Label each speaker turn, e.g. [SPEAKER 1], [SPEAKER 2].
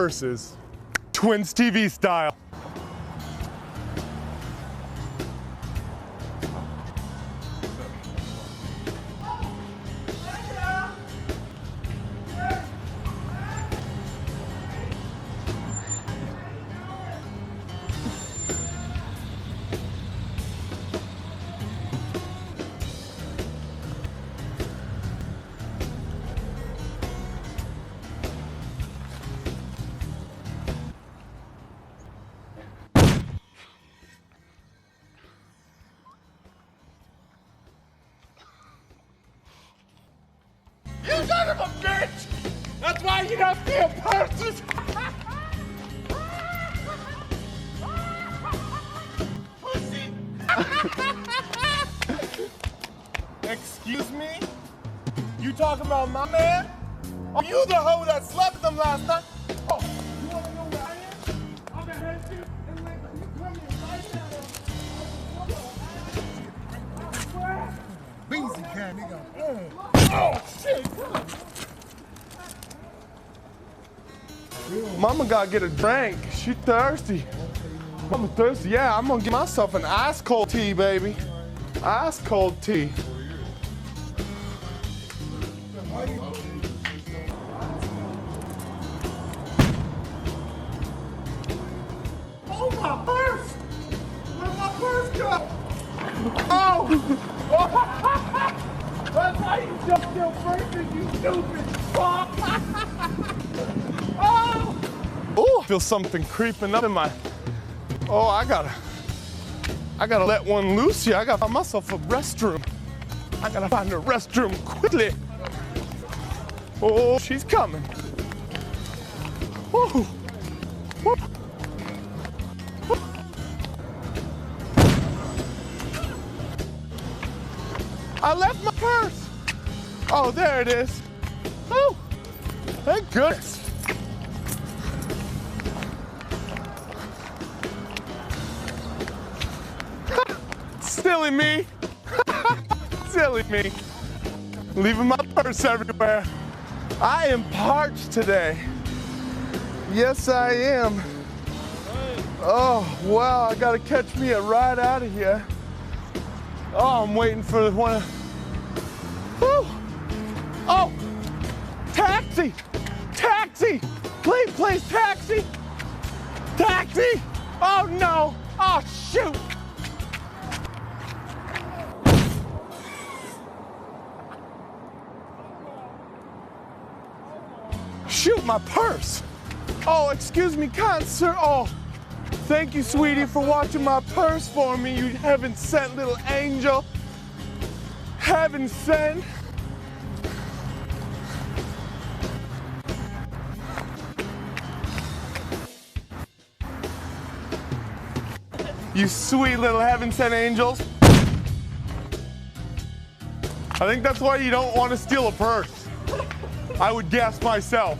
[SPEAKER 1] purses, twinztv style.
[SPEAKER 2] You son of a bitch! That's why you don't steal purses! Pussy! Excuse me? You talking about my man? Are you the hoe that slept with him last night? Oh, you wanna know where I am? I'm gonna hit you and let you come here right now.
[SPEAKER 3] Beansy can, nigga.
[SPEAKER 2] Oh, shit!
[SPEAKER 1] Mama gotta get a drink. She thirsty. Mama thirsty. Yeah, I'm gonna get myself an ice cold tea, baby. Ice cold tea.
[SPEAKER 2] Oh, my purse! Where'd my purse go?
[SPEAKER 1] Oh!
[SPEAKER 2] That's how you just steal purses, you stupid fuck! Oh!
[SPEAKER 1] Oh, I feel something creeping up in my. Oh, I gotta let one loose here. I gotta find myself a restroom. I gotta find a restroom quickly. Oh, she's coming. Woo. Woo. I left my purse. Oh, there it is. Oh, thank goodness. Silly me. Silly me. Leaving my purse everywhere. I am parched today. Yes, I am. Oh, wow, I gotta catch me a ride out of here. Oh, I'm waiting for one of. Woo! Oh! Taxi! Taxi! Please, please, taxi! Taxi! Oh no! Oh shoot! Shoot, my purse! Oh, excuse me, kind sir. Oh, thank you, sweetie, for watching my purse for me, you heaven sent little angel. Heaven sent. You sweet little heaven sent angels. I think that's why you don't want to steal a purse. I would guess myself.